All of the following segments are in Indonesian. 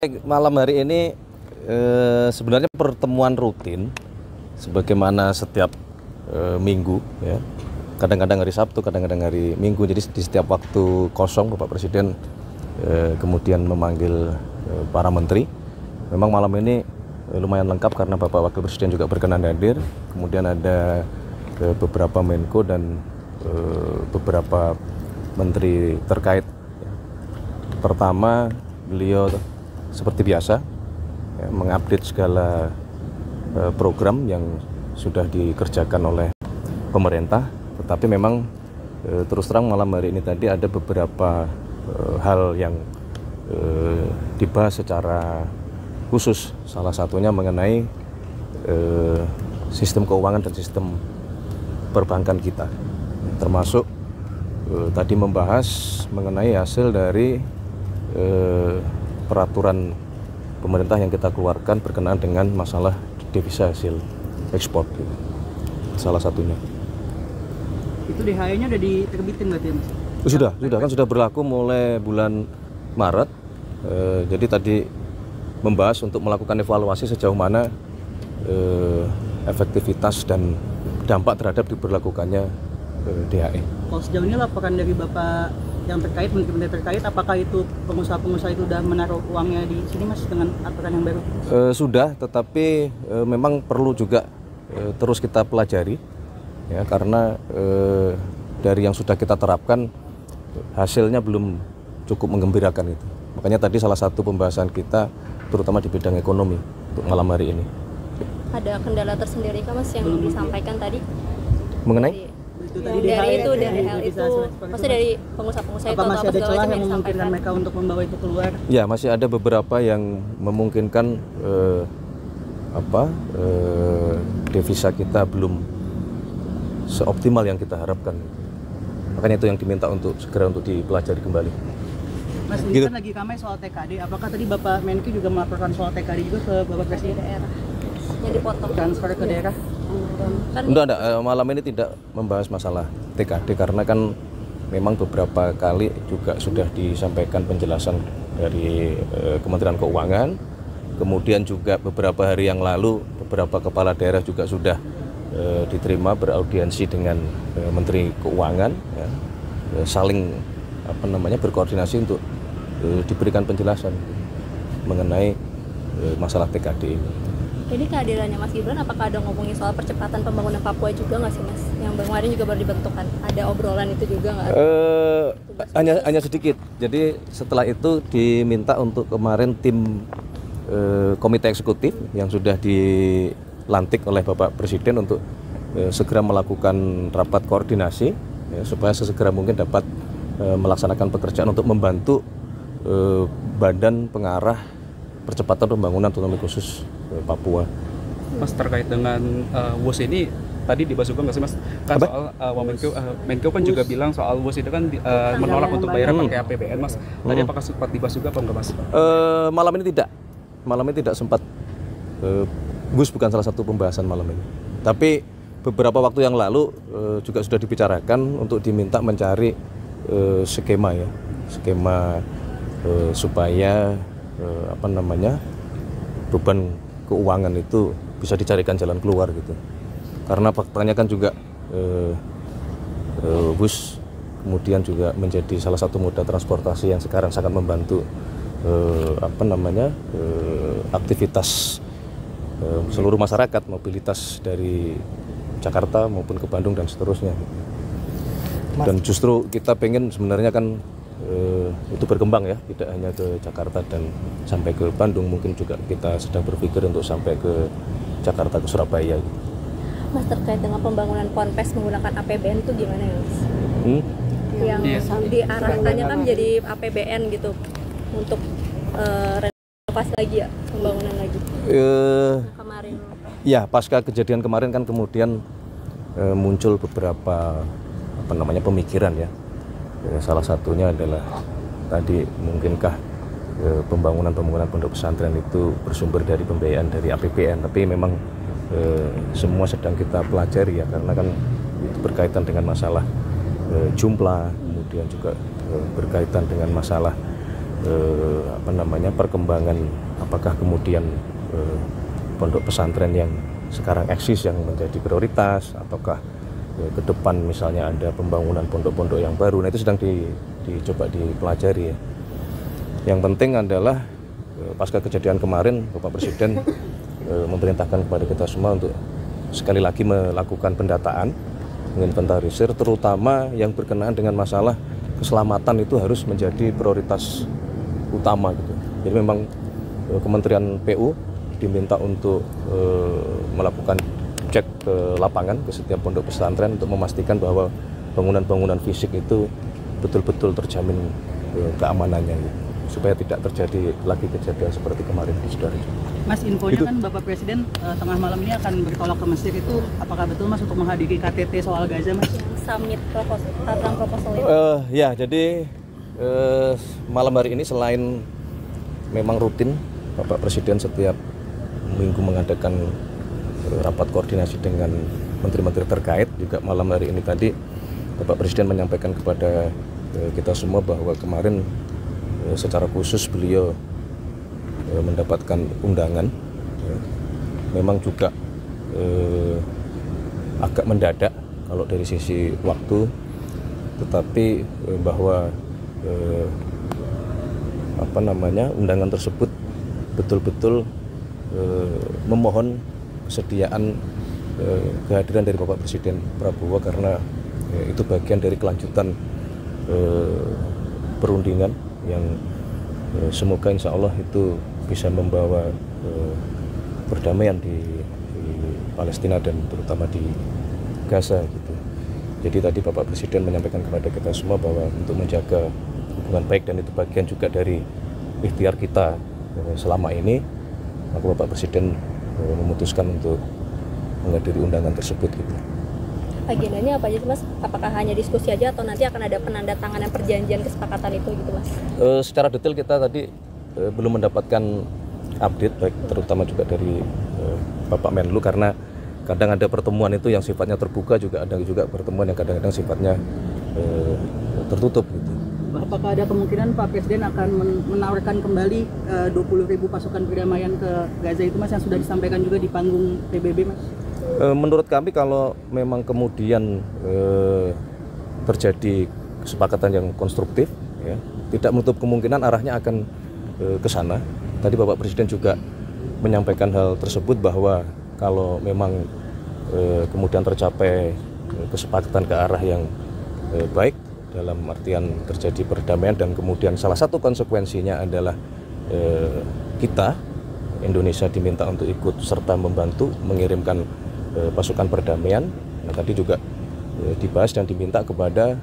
Malam hari ini sebenarnya pertemuan rutin sebagaimana setiap minggu ya. Kadang-kadang hari Sabtu, kadang-kadang hari Minggu. Jadi di setiap waktu kosong Bapak Presiden kemudian memanggil para menteri. Memang malam ini lumayan lengkap karena Bapak Wakil Presiden juga berkenan hadir. Kemudian ada beberapa Menko dan beberapa menteri terkait. Pertama, beliau seperti biasa ya, mengupdate segala program yang sudah dikerjakan oleh pemerintah. Tetapi memang terus terang malam hari ini tadi ada beberapa hal yang dibahas secara khusus. Salah satunya mengenai sistem keuangan dan sistem perbankan kita, termasuk tadi membahas mengenai hasil dari peraturan pemerintah yang kita keluarkan berkenaan dengan masalah devisa hasil ekspor, salah satunya. Itu DHE-nya udah diterbitin berarti ya, Mas? Sudah kan sudah berlaku mulai bulan Maret. Jadi tadi membahas untuk melakukan evaluasi sejauh mana efektivitas dan dampak terhadap diberlakukannya DHE. Kalau sejauh ini laporan dari Bapak yang terkait, menteri-menteri terkait, apakah itu pengusaha-pengusaha itu sudah menaruh uangnya di sini, Mas, dengan aturan yang baru? Sudah, tetapi memang perlu juga terus kita pelajari ya, karena dari yang sudah kita terapkan hasilnya belum cukup menggembirakan itu. Makanya tadi salah satu pembahasan kita terutama di bidang ekonomi untuk malam hari ini. Ada kendala tersendiri kah, Mas, yang disampaikan tadi? Mengenai? Dari hal itu, maksudnya dari pengusaha-pengusaha itu masih ada celah yang memungkinkan mereka untuk membawa itu keluar? Ya, masih ada beberapa yang memungkinkan devisa kita belum seoptimal yang kita harapkan. Makanya itu yang diminta untuk segera untuk dipelajari kembali. Mas, ini kan lagi ramai soal TKD. Apakah tadi Bapak Menko juga melaporkan soal TKD juga ke Bapak Presiden? Daerah yang dipotong transfer ke daerah? Enggak, malam ini tidak membahas masalah TKD karena kan memang beberapa kali juga sudah disampaikan penjelasan dari Kementerian Keuangan. Kemudian juga beberapa hari yang lalu beberapa kepala daerah juga sudah diterima beraudiensi dengan Menteri Keuangan ya, saling berkoordinasi untuk diberikan penjelasan mengenai masalah TKD ini. Ini kehadirannya Mas Gibran, apakah ada ngomongin soal percepatan pembangunan Papua juga nggak sih, Mas? Yang kemarin juga baru dibentukkan, ada obrolan itu juga nggak? Hanya sedikit. Jadi setelah itu diminta untuk kemarin tim komite eksekutif yang sudah dilantik oleh Bapak Presiden untuk segera melakukan rapat koordinasi ya, supaya sesegera mungkin dapat melaksanakan pekerjaan untuk membantu badan pengarah percepatan pembangunan otonomi khusus Papua. Mas, terkait dengan WUS ini tadi dibahas juga nggak sih, Mas? Kan soal Menko kan juga bilang soal WUS itu kan menolak untuk bayar pakai APBN, Mas. Tadi apakah sempat dibahas juga apa enggak, Mas? Malam ini tidak sempat. WUS bukan salah satu pembahasan malam ini. Tapi beberapa waktu yang lalu juga sudah dibicarakan untuk diminta mencari skema supaya beban keuangan itu bisa dicarikan jalan keluar gitu. Karena faktanya kan juga bus kemudian juga menjadi salah satu moda transportasi yang sekarang sangat membantu aktivitas seluruh masyarakat, mobilitas dari Jakarta maupun ke Bandung dan seterusnya. Dan justru kita pengen sebenarnya kan itu berkembang ya, tidak hanya ke Jakarta dan sampai ke Bandung, mungkin juga kita sedang berpikir untuk sampai ke Jakarta, ke Surabaya gitu. Mas, terkait dengan pembangunan Ponpes menggunakan APBN itu gimana ya, Mas? Yang diarahkannya kan menjadi APBN gitu untuk renovasi lagi ya, pembangunan lagi. Kemarin. Ya, pasca kejadian kemarin kan kemudian muncul beberapa pemikiran ya. Salah satunya adalah tadi mungkinkah pembangunan pondok pesantren itu bersumber dari pembiayaan dari APBN, tapi memang semua sedang kita pelajari ya, karena kan itu berkaitan dengan masalah jumlah, kemudian juga berkaitan dengan masalah perkembangan, apakah kemudian pondok pesantren yang sekarang eksis yang menjadi prioritas, ataukah ke depan misalnya ada pembangunan pondok-pondok yang baru. Nah, itu sedang dicoba dipelajari ya. Yang penting adalah pasca kejadian kemarin Bapak Presiden memerintahkan kepada kita semua untuk sekali lagi melakukan pendataan, menginventarisir, terutama yang berkenaan dengan masalah keselamatan itu harus menjadi prioritas utama gitu. Jadi memang Kementerian PU diminta untuk melakukan cek ke lapangan ke setiap pondok pesantren untuk memastikan bahwa bangunan-bangunan fisik itu betul-betul terjamin keamanannya gitu, supaya tidak terjadi lagi kejadian seperti kemarin di Sidoarjo. Mas, infonya kan Bapak Presiden tengah malam ini akan bertolak ke Mesir, itu apakah betul Mas untuk menghadiri KTT soal Gaza Mas? Summit proposal itu. Ya, jadi malam hari ini selain memang rutin Bapak Presiden setiap minggu mengadakan rapat koordinasi dengan menteri-menteri terkait, juga malam hari ini tadi Bapak Presiden menyampaikan kepada kita semua bahwa kemarin secara khusus beliau mendapatkan undangan, memang juga agak mendadak kalau dari sisi waktu, tetapi bahwa undangan tersebut betul-betul memohon kesediaan kehadiran dari Bapak Presiden Prabowo, karena itu bagian dari kelanjutan perundingan yang semoga insya Allah itu bisa membawa perdamaian di Palestina dan terutama di Gaza gitu. Jadi tadi Bapak Presiden menyampaikan kepada kita semua bahwa untuk menjaga hubungan baik, dan itu bagian juga dari ikhtiar kita selama ini, maka Bapak Presiden memutuskan untuk menghadiri undangan tersebut gitu. Agendanya apa aja Mas? Apakah hanya diskusi aja atau nanti akan ada penandatanganan perjanjian kesepakatan itu gitu Mas? Secara detail kita tadi belum mendapatkan update, baik terutama juga dari Bapak Menlu, karena kadang ada pertemuan itu yang sifatnya terbuka, juga ada juga pertemuan yang kadang-kadang sifatnya tertutup gitu. Apakah ada kemungkinan Pak Presiden akan menawarkan kembali 20.000 pasukan perdamaian ke Gaza itu Mas, yang sudah disampaikan juga di panggung PBB Mas? Menurut kami kalau memang kemudian terjadi kesepakatan yang konstruktif, ya, tidak menutup kemungkinan arahnya akan ke sana. Tadi Bapak Presiden juga menyampaikan hal tersebut, bahwa kalau memang kemudian tercapai kesepakatan ke arah yang baik, dalam artian terjadi perdamaian, dan kemudian salah satu konsekuensinya adalah kita Indonesia diminta untuk ikut serta membantu mengirimkan pasukan perdamaian. Nah, tadi juga dibahas dan diminta kepada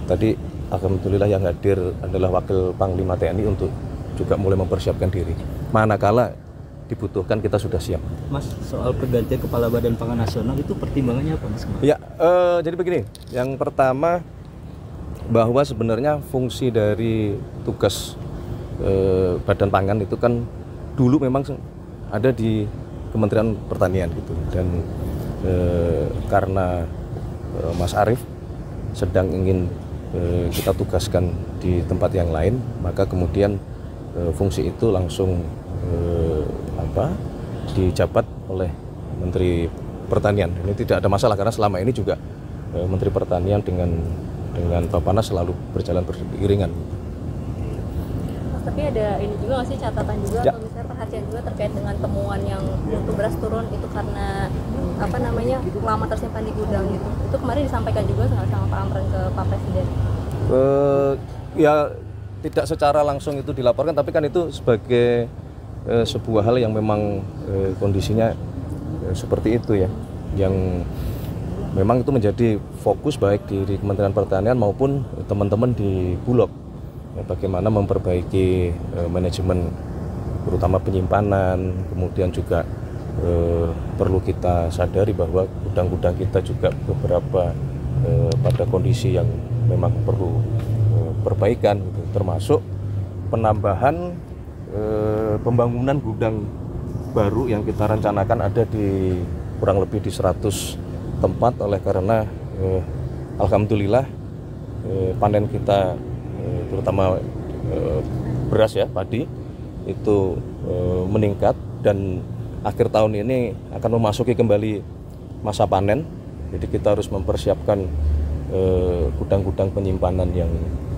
tadi alhamdulillah yang hadir adalah Wakil Panglima TNI untuk juga mulai mempersiapkan diri. Manakala dibutuhkan kita sudah siap. Mas, soal pergantian Kepala Badan Pangan Nasional itu pertimbangannya apa Mas? Ya, jadi begini. Yang pertama, bahwa sebenarnya fungsi dari tugas Badan Pangan itu kan dulu memang ada di Kementerian Pertanian gitu, dan karena Mas Arief sedang ingin kita tugaskan di tempat yang lain, maka kemudian fungsi itu langsung dijabat oleh Menteri Pertanian. Ini tidak ada masalah, karena selama ini juga Menteri Pertanian dengan Bappenas selalu berjalan beriringan. Tapi ada ini juga nggak sih, catatan juga ya, atau misalnya perhatian juga terkait dengan temuan yang mutu beras turun itu karena lama tersimpan di gudang gitu. Itu kemarin disampaikan juga sama Pak Amran ke Pak Presiden. Ya tidak secara langsung itu dilaporkan, tapi kan itu sebagai sebuah hal yang memang kondisinya seperti itu ya, yang memang itu menjadi fokus baik di Kementerian Pertanian maupun teman-teman di Bulog. Ya, bagaimana memperbaiki manajemen terutama penyimpanan, kemudian juga perlu kita sadari bahwa gudang-gudang kita juga beberapa pada kondisi yang memang perlu perbaikan gitu, termasuk penambahan pembangunan gudang baru yang kita rencanakan ada di kurang lebih di 100 tempat, oleh karena alhamdulillah panen kita terutama beras ya, padi itu meningkat, dan akhir tahun ini akan memasuki kembali masa panen. Jadi kita harus mempersiapkan gudang-gudang penyimpanan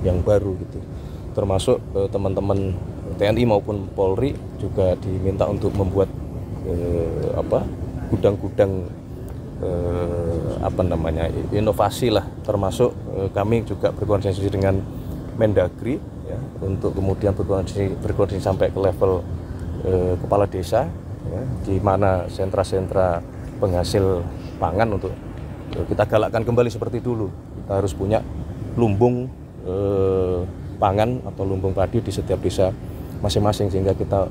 yang baru gitu. Termasuk teman-teman TNI maupun Polri juga diminta untuk membuat gudang-gudang inovasi lah, termasuk kami juga berkoordinasi dengan Mendagri ya, untuk kemudian berkoordinasi sampai ke level kepala desa ya, di mana sentra-sentra penghasil pangan untuk kita galakkan kembali seperti dulu. Kita harus punya lumbung pangan atau lumbung padi di setiap desa masing-masing sehingga kita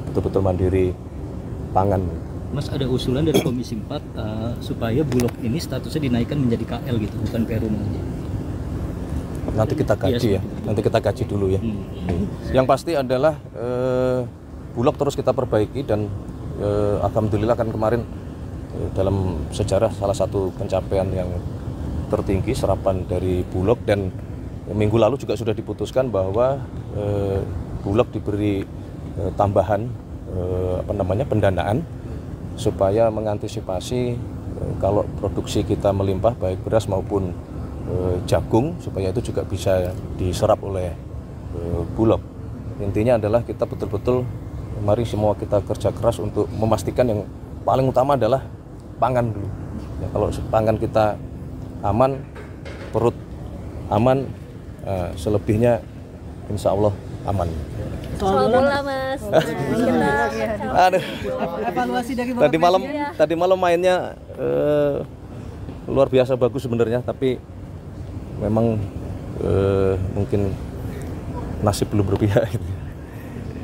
betul-betul mandiri pangan. Mas, ada usulan dari Komisi 4 supaya Bulog ini statusnya dinaikkan menjadi KL gitu, bukan Perum aja. Nanti kita kaji ya, nanti kita kaji dulu ya. Yang pasti adalah Bulog terus kita perbaiki, dan alhamdulillah kan kemarin dalam sejarah salah satu pencapaian yang tertinggi serapan dari Bulog, dan minggu lalu juga sudah diputuskan bahwa Bulog diberi tambahan pendanaan supaya mengantisipasi kalau produksi kita melimpah baik beras maupun jagung, supaya itu juga bisa diserap oleh Bulog. Intinya adalah kita betul-betul mari semua kita kerja keras untuk memastikan yang paling utama adalah pangan dulu. Ya, kalau pangan kita aman, perut aman, selebihnya insya Allah aman. Soal bola Mas. Aduh. Evaluasi dari Tadi malam mainnya luar biasa bagus sebenarnya, tapi memang mungkin nasib belum berpihak.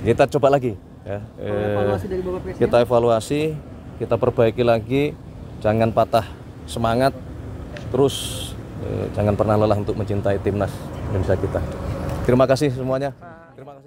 Kita coba lagi ya. Evaluasi dari Bapak Presiden. Kita evaluasi, kita perbaiki lagi, jangan patah semangat, terus jangan pernah lelah untuk mencintai timnas Indonesia kita. Terima kasih semuanya. Terima kasih.